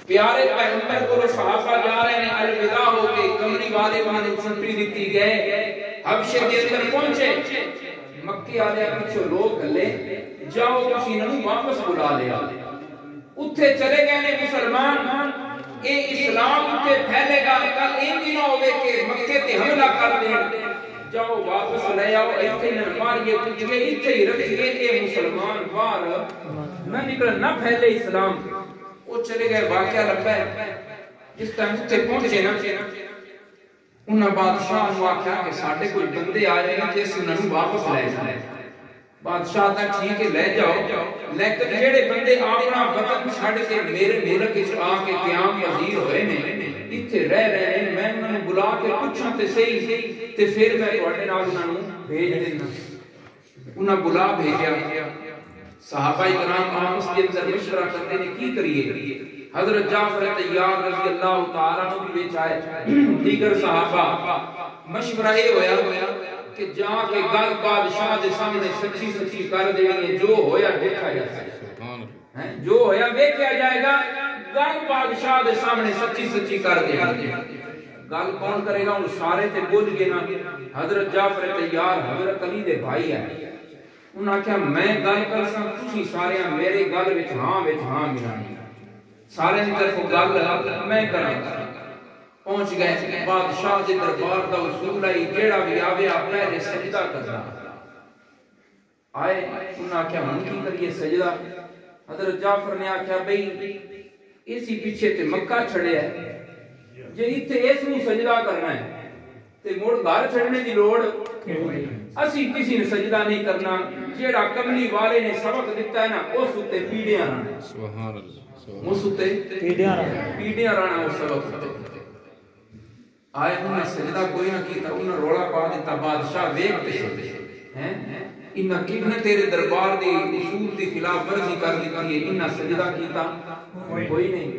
پیارے پیغمبر کو صحابہ جا رہے ہیں الوداع ہو کے کمری والے وہاں چھٹی دیتی گئے حبشے کے اندر پہنچے مکی والے پیچھے لوگ گلے جاؤ کسی نے واپس بلا لیا اتھے چلے گئے نے مسلمان اے اسلام تے پھیلے گا کل این دن ہوے کہ مکے تے حملہ کر دیں جاؤ واپس لے آؤ ایتھے نہ ماریے کچھ کے ایتھے ہی رکھیے اے مسلمان باہر نہ نکل نہ پھیلے اسلام وہ چلے گئے واقعہ لگتا ہے جس ٹائم اتنے پہنچے نا انہاں بادشاہ نے آکھیا کہ ساڈے کوئی بندے آئے ہیں جس انہاں نوں واپس لے جائے بادشاہ نے ٹھیک ہے لے جاؤ لیکن جڑے بندے اپنا وطن چھڈ کے میرے ملک وچ آ کے قیام پذیر ہوئے نے ایتھے رہ رہے ہیں میں انہاں نوں بلا کے پوچھاں تے صحیح تے پھر میں تواڈے نال انہاں نوں بھیج دینا انہاں بلا بھیجیا صحابہ کرام آپس کے اندر مشورہ کرتے ہیں کی کریے حضرت جعفر طیار رضی اللہ تعالیٰ عنہ بھی بیچ آئے دیگر صحابہ مشورہ یہ ہویا کہ جا کے گل بادشاہ دے سامنے سچی سچی کر دینی جو ہویا دیکھا جائے جو ہویا دیکھا جائے گا گل بادشاہ دے سامنے سچی سچی کر دینی گل کون کرے گا ان سارے تے بول گے نا حضرت جعفر طیار حضرت علی دے بھائی ہے انہاں کہا میں گل کر ساں تسی سارے میرے گل وچ ہاں ملانی سارے دی طرف گل میں کراں پہنچ گئے بادشاہ دے دربار دا اصول ہے جیڑا بھی آوے پہلے سجدہ کرنا آئے انہاں کہا ہم کی کریے سجدہ حضرت جعفر نے آکھیا بھئی اسی پیچھے تے مکہ چھڑے ہے جے ایتھے اس نوں سجدہ کرنا ہے تے مڑ گھر چھڑنے دی لوڑ اسی کسی نے سجدہ نہیں کرنا جیڑا کملی والے نے سبق دیتا ہے نا اس تے پیڑیاں رانا سبحان اللہ اس تے پیڑیاں رانا اس سبق آئے انہیں سجدہ کوئی نہ کیتا انہیں روڑا پا دیتا بادشاہ ویکتے ہیں انہیں کتنے تیرے دربار دی اصول دی خلاف ورزی کر دیتی ہے انہیں سجدہ کیتا کوئی نہیں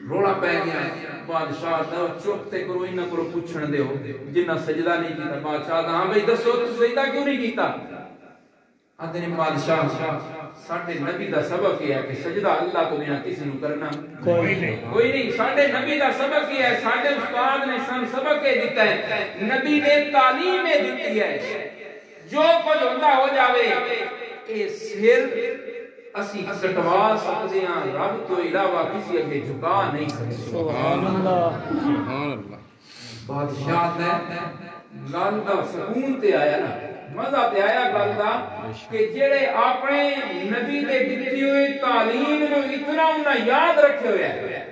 روڑا پہ گیا بادشاہ دا چوکتے کرو انہیں کرو پوچھن دے ہو جنہ سجدہ نہیں کیتا بادشاہ دا ہاں بھئی دسو تو سجدہ کیوں نہیں کیتا آدھے نے بادشاہ ساڑھے نبی دا سبق یہ ہے کہ سجدہ اللہ کو بنا کسی نو کرنا کوئی نہیں ساڑھے نبی دا سبق یہ ہے ساڑھے استاد نے سن سبق یہ دیتا ہے نبی نے تعلیم دیتی ہے جو کچھ ہوتا ہو جاوے کہ سر اسی کٹوا سکتے ہیں رب تو علاوہ کسی اگے جھکا نہیں سکتے سبحان اللہ بادشاہ نے گل دا سکون تے آیا نا مزہ تے آیا گل دا کہ جڑے اپنے نبی دے دتی ہوئی تعلیم نو اتنا انہاں یاد رکھے ہوئے ہیں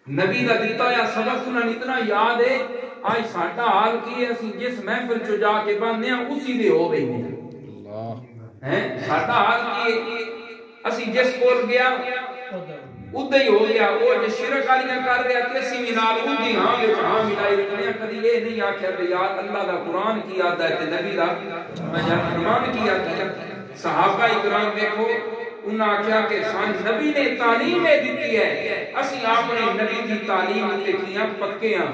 نبی دا دیتا یا سبق انہاں اتنا یاد ہے آج ساڈا حال کی ہے اسی جس محفل چ جا کے باندھے ہیں اسی دے ہو گئی اللہ ہیں ساڈا حال کی اسی جس کول گیا ادھر ہی ہو گیا وہ جو شرک والیاں کر رہا کسی بھی نال اودی ہاں وچ ہاں ملائی رکھنے کدی یہ نہیں آکھیا کہ یار اللہ دا قرآن کی یاد ہے تے نبی دا فرمان کی یاد ہے صحابہ کرام دیکھو انہاں آکھیا کہ سان نبی نے تعلیم دیتی ہے اسی اپنے نبی دی تعلیم تے کیاں پکے ہاں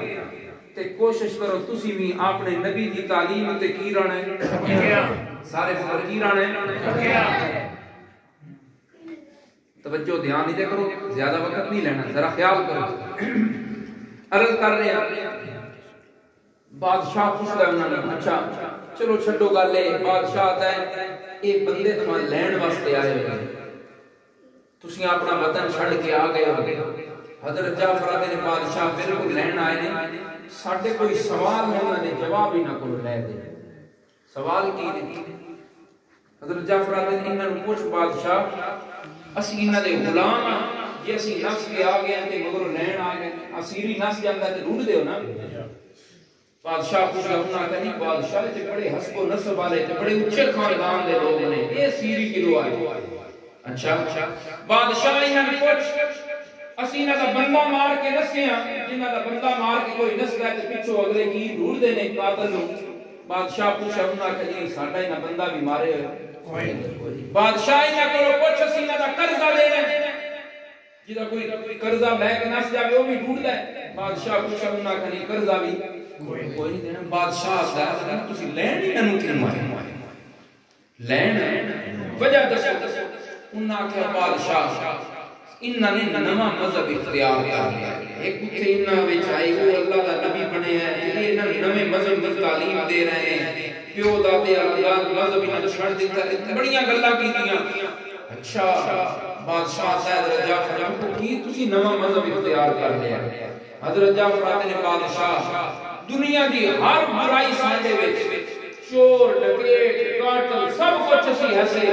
تے کوشش کرو تسی بھی اپنے نبی دی تعلیم تے کی رہنا ہے سارے پر کی رہنا ہے توجہ دھیان نہیں دے کرو زیادہ وقت نہیں لینا ذرا خیال کرو عرض کر رہے ہیں بادشاہ پوچھتا ہے انہوں نے اچھا چلو چھڈو گل ہے بادشاہ آتا ہے ایک بندے تمہیں لین واسطے آئے ہوئے تسی اپنا وطن چھڑ کے آ گئے ہو حضرت جعفر نے بادشاہ بالکل لین آئے نے ساڈے کوئی سوال ہے انہوں نے جواب ہی نہ کرو لے دے سوال کی حضرت جعفر نے انہوں نے پوچھ بادشاہ اسی انہاں دے غلام جے اسی نفس کے آ گئے تے مگر لین آ گئے اسیری نفس جاندا تے ڈھونڈ دیو نا بادشاہ پوچھا انہاں کہ نہیں بادشاہ تے بڑے حسب و نسب والے تے بڑے اونچے خاندان دے لوگ نے اے سیری کیوں آئے اچھا بادشاہ انہاں نے پوچھ اسی انہاں دا بندہ مار کے نسیاں جنہاں دا بندہ مار کے کوئی نس گئے تے پیچھے اگلے کی ڈھونڈ دے نے قاتل نو بادشاہ پوچھا انہاں کہ نہیں ساڈا انہاں بندہ بھی مارے ہوئے بادشاہ انہاں کو پوچھ اسی انہاں دا قرضہ دے رہے جدا کوئی قرضہ لے کے نس جاوے وہ بھی ڈھونڈ دے بادشاہ پوچھا انہاں کہ نہیں قرضہ بھی کوئی نہیں دینا بادشاہ دا تسی لین ہی نہ کیوں مارے لین وجہ دسو انہاں کہ بادشاہ انہاں نے نواں مذہب اختیار کر لیا ایک تے انہاں وچ آئی وہ اللہ دا نبی بنے ہیں تے انہاں نویں مذہب دی تعلیم دے رہے ہیں پیو دادے اللہ مذہب انہاں چھڑ دیتا بڑیاں گلاں کیتیاں اچھا بادشاہ حضرت جعفر کو کی تسی نواں مذہب اختیار کر لیا حضرت جعفر نے بادشاہ دنیا دی ہر برائی ساڈے وچ چور ڈکیٹ قاتل سب کچھ اسی ہسے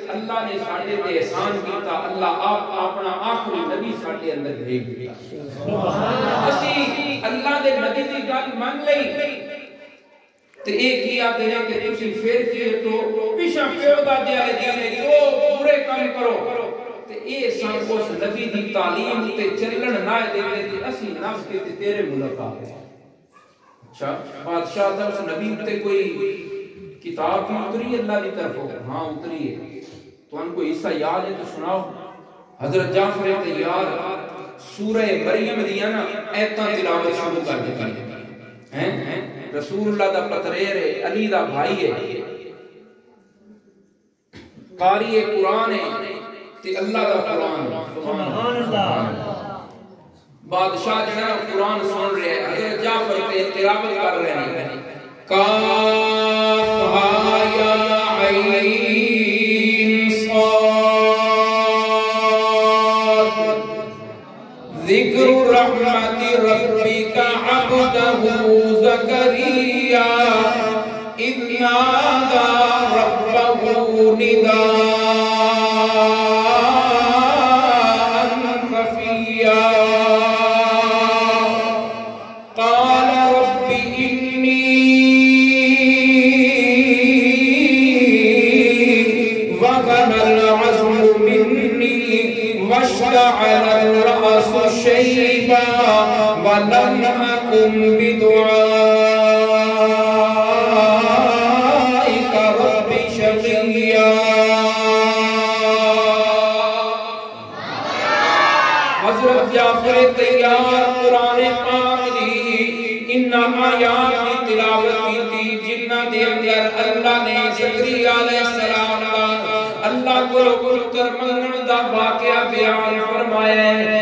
اللہ نے ساڈے تے احسان کیتا اللہ آپ اپنا آخری نبی ساڈے اندر بھیج دتا اسی اللہ دے نبی دی گل مان لئی تے ایک ہی آتے ہیں کہ تسی پھر کیے تو پیچھے پیو دادے والے دینے جو برے کام کرو تے اے سب اس نبی دی تعلیم تے چلن نہ دے تے اسی نفس کے تے تیرے ملک آ گئے اچھا بادشاہ دا اس نبی تے کوئی کتاب بھی اتری اللہ کی طرف ہاں اتری ہے تو ان کو حصہ یاد ہے تو سناؤ حضرت جعفر تیار سورہ مریم دیا نا ایتاں تلاوت شروع کر دیتی ہیں رسول اللہ دا پتریر ہے علی دا بھائی ہے قاری قرآن ہے تے اللہ دا قرآن سبحان اللہ بادشاہ جنہا قرآن سن رہے ہیں حضرت جعفر تے تلاوت کر رہے ہیں کاف یا عین صاد ذکر رحمت ربک عبدہ زکریا اذ نادى ربه نداء خفيا قال رب إني وهن العظم مني واشتعل الرأس شيبا ولم أكن بدعائك رب شقيا حضرت جعفر تیار قرآن پاک دی ان آیات کی تلاوت کی تھی جنہ دے اندر اللہ نے زکریا علیہ السلام کا اللہ کو پتر منگن دا واقعہ بیان فرمایا ہے